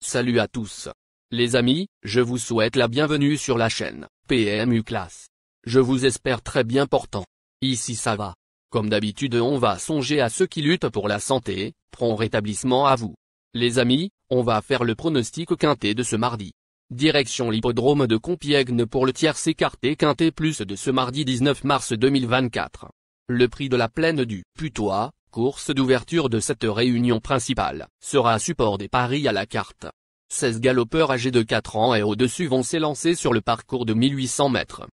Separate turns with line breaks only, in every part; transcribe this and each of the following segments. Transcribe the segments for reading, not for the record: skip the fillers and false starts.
Salut à tous. Les amis, je vous souhaite la bienvenue sur la chaîne PMU Classe. Je vous espère très bien portant. Ici ça va. Comme d'habitude on va songer à ceux qui luttent pour la santé, prompt rétablissement à vous. Les amis, on va faire le pronostic quintet de ce mardi. Direction l'hippodrome de Compiègne pour le tiercé quartet quintet plus de ce mardi 19 mars 2024. Le prix de la plaine du Putois, course d'ouverture de cette réunion principale, sera support des paris à la carte. 16 galopeurs âgés de 4 ans et au-dessus vont s'élancer sur le parcours de 1800 mètres.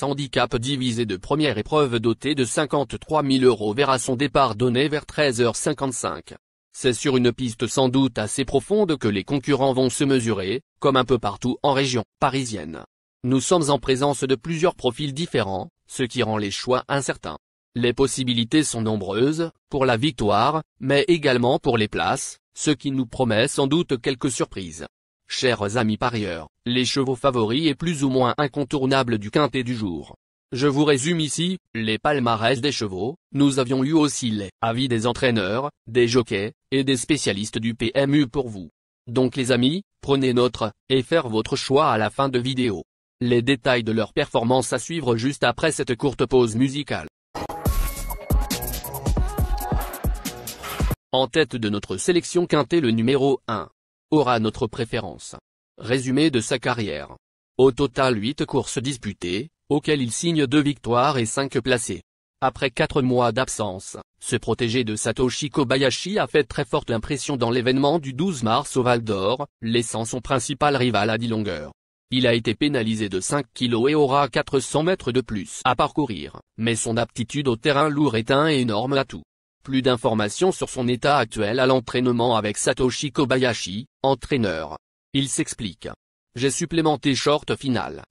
Handicap divisé de première épreuve doté de 53 000 € verra son départ donné vers 13h55. C'est sur une piste sans doute assez profonde que les concurrents vont se mesurer, comme un peu partout en région parisienne. Nous sommes en présence de plusieurs profils différents, ce qui rend les choix incertains. Les possibilités sont nombreuses, pour la victoire, mais également pour les places, ce qui nous promet sans doute quelques surprises. Chers amis parieurs, les chevaux favoris et plus ou moins incontournables du quintet du jour. Je vous résume ici, les palmarès des chevaux, nous avions eu aussi les avis des entraîneurs, des jockeys, et des spécialistes du PMU pour vous. Donc les amis, prenez note, et faire votre choix à la fin de vidéo. Les détails de leur performance à suivre juste après cette courte pause musicale. En tête de notre sélection quintet le numéro 1. Aura notre préférence. Résumé de sa carrière. Au total 8 courses disputées, auxquelles il signe 2 victoires et 5 placés. Après 4 mois d'absence, ce protégé de Satoshi Kobayashi a fait très forte impression dans l'événement du 12 mars au Val d'Or, laissant son principal rival à 10 longueurs. Il a été pénalisé de 5 kg et aura 400 mètres de plus à parcourir, mais son aptitude au terrain lourd est un énorme atout. Plus d'informations sur son état actuel à l'entraînement avec Satoshi Kobayashi, entraîneur. Il s'explique. J'ai supplémenté short final,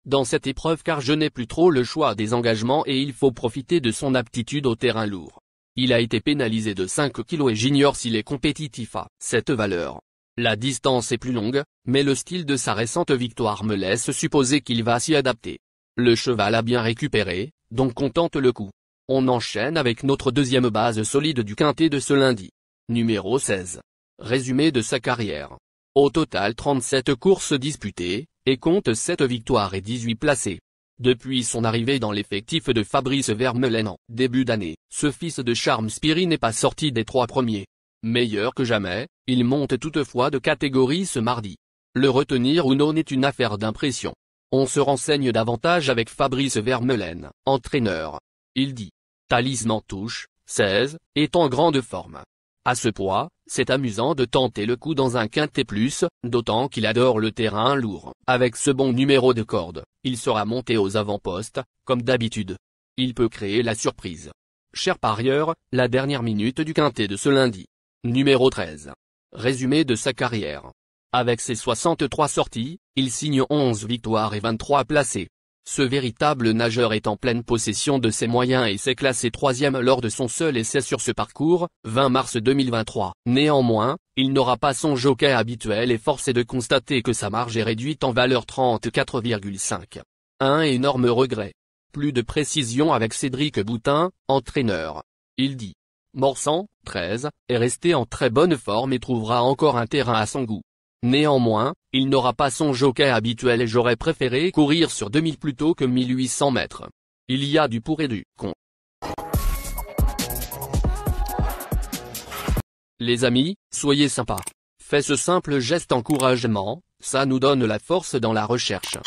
dans cette épreuve car je n'ai plus trop le choix des engagements et il faut profiter de son aptitude au terrain lourd. Il a été pénalisé de 5 kg et j'ignore s'il est compétitif à cette valeur. La distance est plus longue, mais le style de sa récente victoire me laisse supposer qu'il va s'y adapter. Le cheval a bien récupéré, donc on tente le coup. On enchaîne avec notre deuxième base solide du quintet de ce lundi. Numéro 16. Résumé de sa carrière. Au total 37 courses disputées, et compte 7 victoires et 18 placés. Depuis son arrivée dans l'effectif de Fabrice Vermeulen en début d'année, ce fils de Charme Spiri n'est pas sorti des 3 premiers. Meilleur que jamais, il monte toutefois de catégorie ce mardi. Le retenir ou non est une affaire d'impression. On se renseigne davantage avec Fabrice Vermeulen, entraîneur. Il dit. Talisman touche, 16, est en grande forme. À ce poids, c'est amusant de tenter le coup dans un quintet plus, d'autant qu'il adore le terrain lourd. Avec ce bon numéro de corde, il sera monté aux avant-postes, comme d'habitude. Il peut créer la surprise. Chers parieurs, la dernière minute du quintet de ce lundi. Numéro 13. Résumé de sa carrière. Avec ses 63 sorties, il signe 11 victoires et 23 placés. Ce véritable nageur est en pleine possession de ses moyens et s'est classé 3e lors de son seul essai sur ce parcours, 20 mars 2023. Néanmoins, il n'aura pas son jockey habituel et force est de constater que sa marge est réduite en valeur 34,5. Un énorme regret. Plus de précision avec Cédric Boutin, entraîneur. Il dit. Morsan, 13, est resté en très bonne forme et trouvera encore un terrain à son goût. Néanmoins, il n'aura pas son jockey habituel et j'aurais préféré courir sur 2000 plutôt que 1800 mètres. Il y a du pour et du contre. Les amis, soyez sympas. Faites ce simple geste encouragement, ça nous donne la force dans la recherche.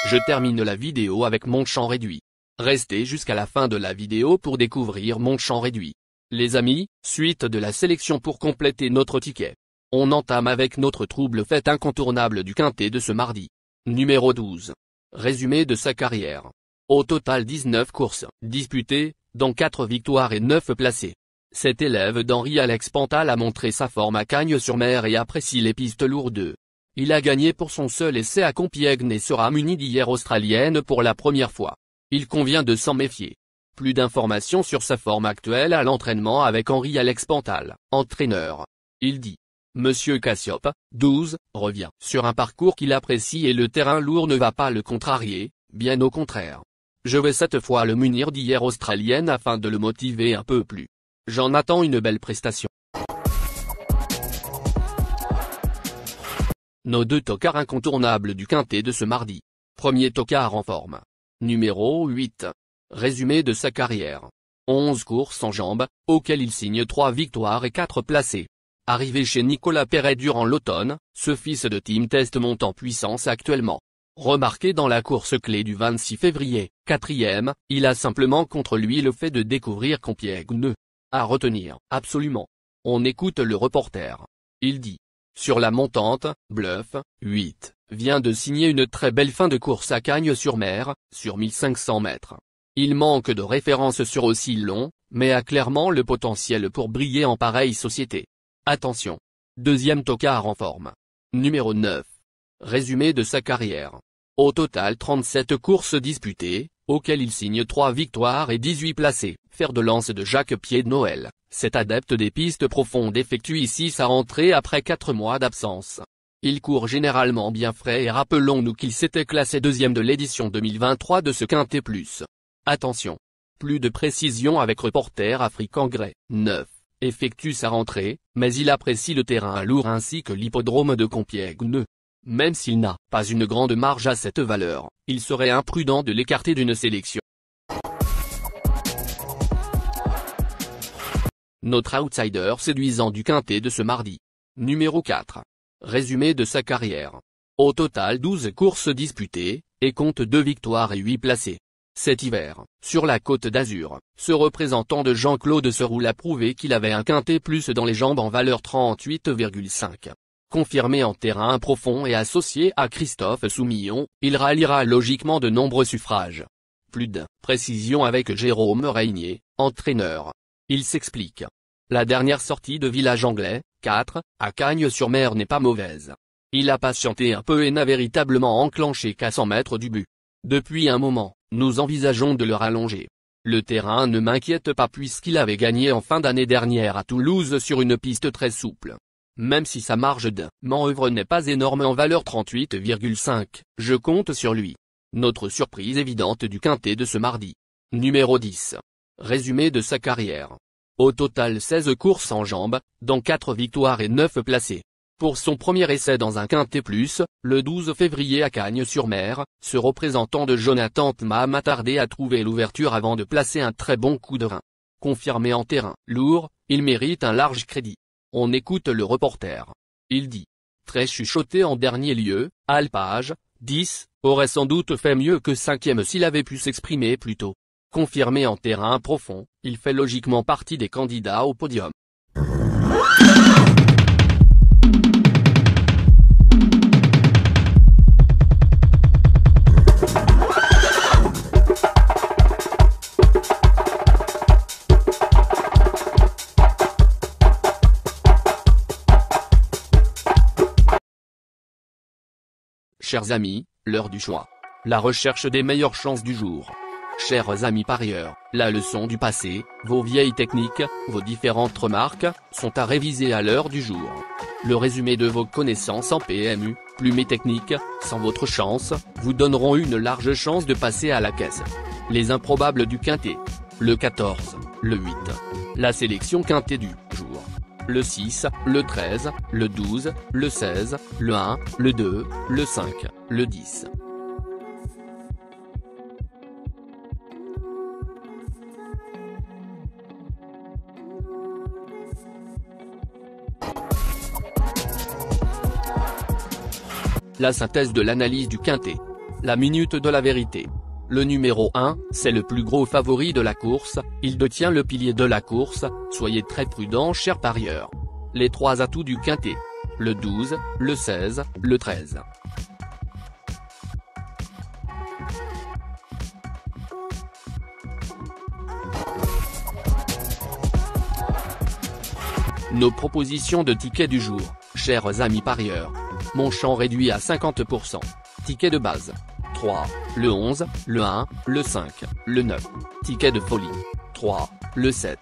Je termine la vidéo avec mon champ réduit. Restez jusqu'à la fin de la vidéo pour découvrir mon champ réduit. Les amis, suite de la sélection pour compléter notre ticket. On entame avec notre trouble fête incontournable du quintet de ce mardi. Numéro 12. Résumé de sa carrière. Au total 19 courses disputées, dont 4 victoires et 9 placés. Cet élève d'Henri-Alex Pantal a montré sa forme à Cagnes-sur-Mer et apprécie les pistes lourdes. Il a gagné pour son seul essai à Compiègne et sera muni d'hier australienne pour la première fois. Il convient de s'en méfier. Plus d'informations sur sa forme actuelle à l'entraînement avec Henri-Alex Pantal, entraîneur. Il dit. Monsieur Cassiop, 12, revient sur un parcours qu'il apprécie et le terrain lourd ne va pas le contrarier, bien au contraire. Je vais cette fois le munir d'hier australienne afin de le motiver un peu plus. J'en attends une belle prestation. Nos deux tocards incontournables du quintet de ce mardi. Premier tocard en forme. Numéro 8. Résumé de sa carrière. 11 courses en jambes, auxquelles il signe 3 victoires et 4 placés. Arrivé chez Nicolas Perret durant l'automne, ce fils de Team Test monte en puissance actuellement. Remarqué dans la course clé du 26 février, 4e, il a simplement contre lui le fait de découvrir Compiègne. À retenir, absolument. On écoute le reporter. Il dit. Sur la montante, Bluff, 8, vient de signer une très belle fin de course à Cagnes-sur-Mer, sur 1500 mètres. Il manque de référence sur aussi long, mais a clairement le potentiel pour briller en pareille société. Attention. Deuxième tocard en forme. Numéro 9. Résumé de sa carrière. Au total 37 courses disputées, auxquelles il signe 3 victoires et 18 placés. Fer de lance de Jacques Pied-de-Noël, cet adepte des pistes profondes effectue ici sa rentrée après 4 mois d'absence. Il court généralement bien frais et rappelons-nous qu'il s'était classé deuxième de l'édition 2023 de ce Quintet Plus. Attention. Plus de précision avec Reporter Afrique Engrais. 9. Effectue sa rentrée, mais il apprécie le terrain lourd ainsi que l'hippodrome de Compiègne. Même s'il n'a pas une grande marge à cette valeur, il serait imprudent de l'écarter d'une sélection. Notre outsider séduisant du quintet de ce mardi. Numéro 4. Résumé de sa carrière. Au total 12 courses disputées, et compte 2 victoires et 8 placés. Cet hiver, sur la Côte d'Azur, ce représentant de Jean-Claude Seroule a prouvé qu'il avait un quintet plus dans les jambes en valeur 38,5. Confirmé en terrain profond et associé à Christophe Soumillon, il ralliera logiquement de nombreux suffrages. Plus de précision avec Jérôme Régnier, entraîneur. Il s'explique. La dernière sortie de Village Anglais, 4, à Cagnes-sur-Mer n'est pas mauvaise. Il a patienté un peu et n'a véritablement enclenché qu'à 100 mètres du but. Depuis un moment, nous envisageons de le rallonger. Le terrain ne m'inquiète pas puisqu'il avait gagné en fin d'année dernière à Toulouse sur une piste très souple. Même si sa marge de manœuvre n'est pas énorme en valeur 38,5, je compte sur lui. Notre surprise évidente du quintet de ce mardi. Numéro 10. Résumé de sa carrière. Au total 16 courses en jambes, dont 4 victoires et 9 placés. Pour son premier essai dans un quintet plus, le 12 février à Cagnes-sur-Mer, ce représentant de Jonathan Tmam a tardé à trouver l'ouverture avant de placer un très bon coup de rein. Confirmé en terrain lourd, il mérite un large crédit. On écoute le reporter. Il dit. Très chuchoté en dernier lieu, Alpage, 10, aurait sans doute fait mieux que 5e s'il avait pu s'exprimer plus tôt. Confirmé en terrain profond, il fait logiquement partie des candidats au podium. Chers amis, l'heure du choix. La recherche des meilleures chances du jour. Chers amis parieurs, la leçon du passé, vos vieilles techniques, vos différentes remarques, sont à réviser à l'heure du jour. Le résumé de vos connaissances en PMU, plumes et techniques, sans votre chance, vous donneront une large chance de passer à la caisse. Les improbables du quintet. Le 14, le 8. La sélection quintet du jour. Le 6, le 13, le 12, le 16, le 1, le 2, le 5, le 10. La synthèse de l'analyse du quintet. La minute de la vérité. Le numéro 1, c'est le plus gros favori de la course, il détient le pilier de la course, soyez très prudents chers parieurs. Les 3 atouts du quintet. Le 12, le 16, le 13. Nos propositions de tickets du jour, chers amis parieurs. Mon champ réduit à 50%. Ticket de base. 3, le 11, le 1, le 5, le 9. Ticket de folie. 3, le 7.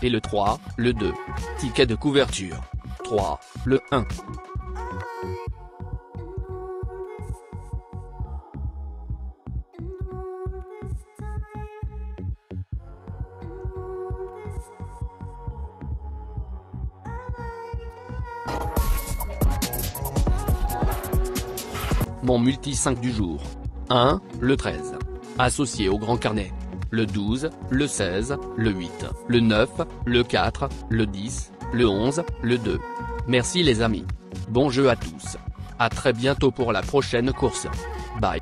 Et le 3, le 2. Ticket de couverture. 3, le 1. Mon multi 5 du jour. 1, le 13. Associé au grand carnet. Le 12, le 16, le 8, le 9, le 4, le 10, le 11, le 2. Merci les amis. Bon jeu à tous. À très bientôt pour la prochaine course. Bye.